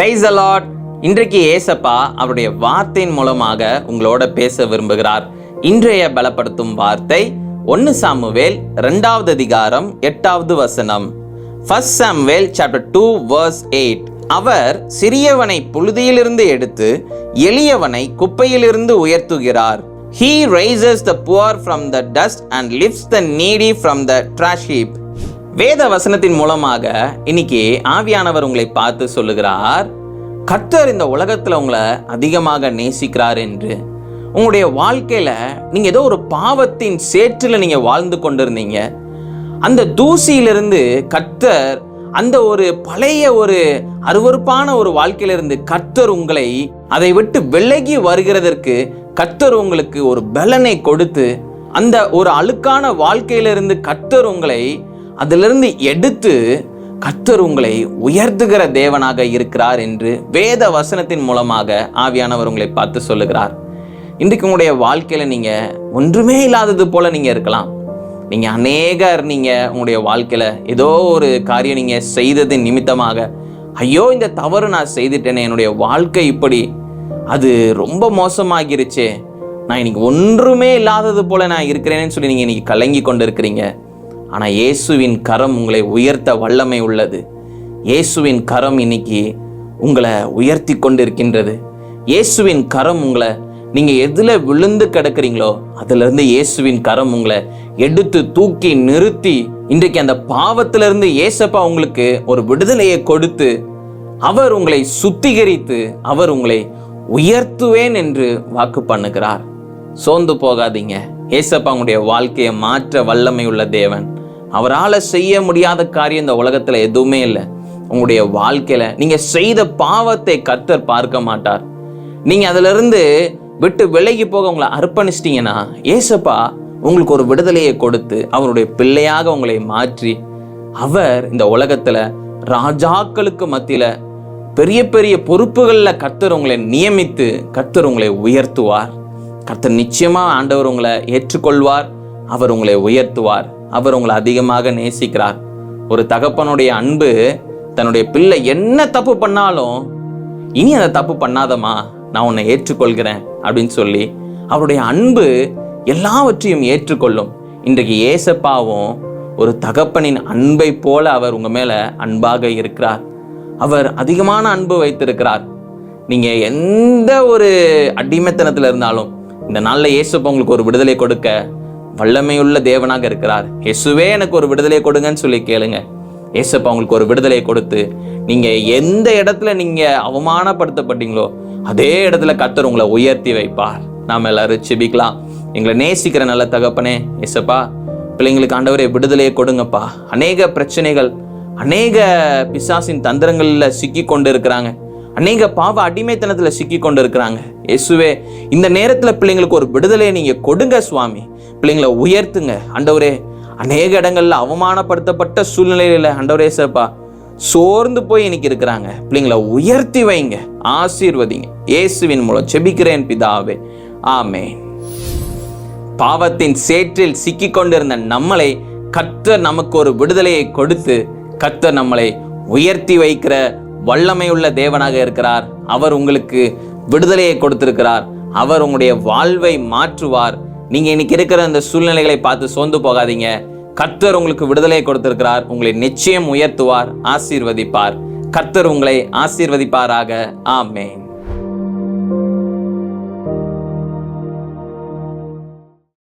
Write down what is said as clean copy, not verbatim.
Praise the Lord. இன்றைக்கு ஏசப்பா அவருடைய வார்த்தையின் மூலமாக உங்களோட பேச விரும்புகிறார். இன்றைய பலப்படுத்தும் வார்த்தை 1 சாமுவேல் 2வது அதிகாரம் 8வது வசனம். 1 சாமுவேல் chapter 2 verse 8. அவர் சிறியவனை புழுதியிலிருந்து எடுத்து எளியவனை குப்பையிலிருந்து உயர்த்துகிறார். He raises the poor from the dust and lifts the needy from the trash heap. வேத வசனத்தின் மூலமாக இன்னைக்கு ஆவியானவர் உங்களை பார்த்து சொல்லுகிறார், கர்த்தர் இந்த உலகத்துல உங்களை அதிகமாக நேசிக்கிறார் என்று. உங்களுடைய வாழ்க்கையில நீங்க ஏதோ ஒரு பாவத்தின் சேற்றில நீங்க வாழ்ந்து கொண்டிருந்தீங்க. அந்த தூசியிலிருந்து கர்த்தர், அந்த ஒரு பழைய ஒரு அருவருப்பான ஒரு வாழ்க்கையிலிருந்து கர்த்தர் உங்களை அதை விட்டு விலகி வருகிறதற்கு கர்த்தர் உங்களுக்கு ஒரு பலனை கொடுத்து, அந்த ஒரு அழுக்கான வாழ்க்கையிலிருந்து கர்த்தர் உங்களை அதிலிருந்து எடுத்து கர்த்தர் உங்களை உயர்த்துகிற தேவனாக இருக்கிறார் என்று வேத வசனத்தின் மூலமாக ஆவியானவர் உங்களை பார்த்து சொல்லுகிறார். இன்றைக்கு உங்களுடைய வாழ்க்கையில நீங்க ஒன்றுமே இல்லாதது போல நீங்க இருக்கலாம். நீங்க அநேகர் நீங்க உங்களுடைய வாழ்க்கையில ஏதோ ஒரு காரியம் நீங்க செய்ததின் நிமித்தமாக, ஐயோ இந்த தவறு நான் செய்துட்டேனே, என்னுடைய வாழ்க்கை இப்படி அது ரொம்ப மோசமாகிருச்சே, நான் இன்னைக்கு ஒன்றுமே இல்லாதது போல நான் இருக்கிறேன்னு சொல்லி நீங்க இன்னைக்கு கலங்கி கொண்டு இருக்கிறீங்க. ஆனா இயேசுவின் கரம் உங்களை உயர்த்த வல்லமை உள்ளது. இயேசுவின் கரம் இன்னைக்கு உங்களை உயர்த்தி கொண்டிருக்கின்றது. இயேசுவின் கரம் உங்களை, நீங்க எதுல விழுந்து கிடக்குறீங்களோ அதுல இருந்து இயேசுவின் கரம் உங்களை எடுத்து தூக்கி நிறுத்தி, இன்றைக்கு அந்த பாவத்திலிருந்து இயேசப்பா உங்களுக்கு ஒரு விடுதலையை கொடுத்து, அவர் உங்களை சுத்திகரித்து, அவர் உங்களை உயர்த்துவேன் என்று வாக்கு பண்ணுகிறார். சோர்ந்து போகாதீங்க. ஏசப்பா உங்களுடைய வாழ்க்கையை மாற்ற வல்லமை உள்ள தேவன். அவரால் செய்ய முடியாத காரியம் இந்த உலகத்துல எதுவுமே இல்லை. உங்களுடைய வாழ்க்கையில நீங்க செய்த பாவத்தை கர்த்தர் பார்க்க மாட்டார். நீங்க அதுல இருந்து விட்டு விலகி போக உங்களை அர்ப்பணிச்சிட்டீங்கன்னா ஏசப்பா உங்களுக்கு ஒரு விடுதலையை கொடுத்து அவருடைய பிள்ளையாக உங்களை மாற்றி, அவர் இந்த உலகத்துல ராஜாக்களுக்கு மத்தியில பெரிய பெரிய பொறுப்புகள்ல கர்த்தர் உங்களை நியமித்து கர்த்தர் உங்களை உயர்த்துவார். கர்த்தர் நிச்சயமா ஆண்டவர் உங்களை ஏற்றுக்கொள்வார். அவர் உங்களை உயர்த்துவார். அவர் உங்களை அதிகமாக நேசிக்கிறார். ஒரு தகப்பனுடைய அன்பு, தன்னுடைய பிள்ளை என்ன தப்பு பண்ணாலும், இனி அந்த தப்பு பண்ணாதமா, நான் உன்னை ஏற்றுக்கொள்கிறேன் அப்படின்னு சொல்லி அவருடைய அன்பு எல்லாவற்றையும் ஏற்றுக்கொள்ளும். இன்றைக்கு ஏசப்பாவும் ஒரு தகப்பனின் அன்பை போல அவர் உங்க மேல அன்பாக இருக்கிறார். அவர் அதிகமான அன்பு வைத்திருக்கிறார். நீங்க எந்த ஒரு அடிமைத்தனத்துல இருந்தாலும் இந்த நாள்ல இயேசுப்பா உங்களுக்கு ஒரு விடுதலை கொடுக்க வல்லமையுள்ள தேவனாக இருக்கிறார். இயேசுவே எனக்கு ஒரு விடுதலை கொடுங்கன்னு சொல்லி கேளுங்க. இயேசுப்பா உங்களுக்கு ஒரு விடுதலை கொடுத்து, நீங்க எந்த இடத்துல நீங்க அவமானப்படுத்தப்பட்டீங்களோ அதே இடத்துல கர்த்தர் உங்களை உயர்த்தி வைப்பார். நாம எல்லாரும் செபிக்கலாம். எங்களை நேசிக்கிற நல்ல தகப்பனே, இயேசுப்பா பிள்ளைங்களுக்கு ஆண்டவரே விடுதலையை கொடுங்கப்பா. அநேக பிரச்சனைகள், அநேக பிசாசின் தந்திரங்கள்ல சிக்கி கொண்டு இருக்கிறாங்க. அநேக பாவ அடிமைத்தனத்துல சிக்கி கொண்டு இருக்கிறாங்க. இயேசுவே இந்த நேரத்துல பிள்ளைங்களுக்கு ஒரு விடுதலையை நீங்க கொடுங்க சுவாமி. பிள்ளைங்களை உயர்த்துங்க ஆண்டவரே. அநேக இடங்கள்ல அவமானப்படுத்தப்பட்ட சூழ்நிலையில ஆண்டவரே ஏசப்பா சோர்ந்து போய் இன்னைக்கு இருக்கிறாங்க. பிள்ளைங்களை உயர்த்தி வைங்க, ஆசீர்வதிங்க. இயேசுவின் மூலம் செபிக்கிறேன் பிதாவே, ஆமென். பாவத்தின் சேற்றில் சிக்கி கொண்டிருந்த நம்மளை கர்த்தர் நமக்கு ஒரு விடுதலையை கொடுத்து கர்த்தர் நம்மளை உயர்த்தி வைக்கிற வல்லமையுள்ள தேவனாக இருக்கிறார். அவர் உங்களுக்கு விடுதலையை கொடுத்திருக்கிறார். அவர் உங்களுடைய வாழ்வை மாற்றுவார். நீங்க இன்னைக்கு இருக்கிற அந்த சூழ்நிலைகளை பார்த்து சோர்ந்து போகாதீங்க. கர்த்தர் உங்களுக்கு விடுதலையை கொடுத்திருக்கிறார். உங்களை நிச்சயம் உயர்த்துவார், ஆசீர்வதிப்பார். கர்த்தர் உங்களை ஆசீர்வதிப்பாராக. ஆமென்.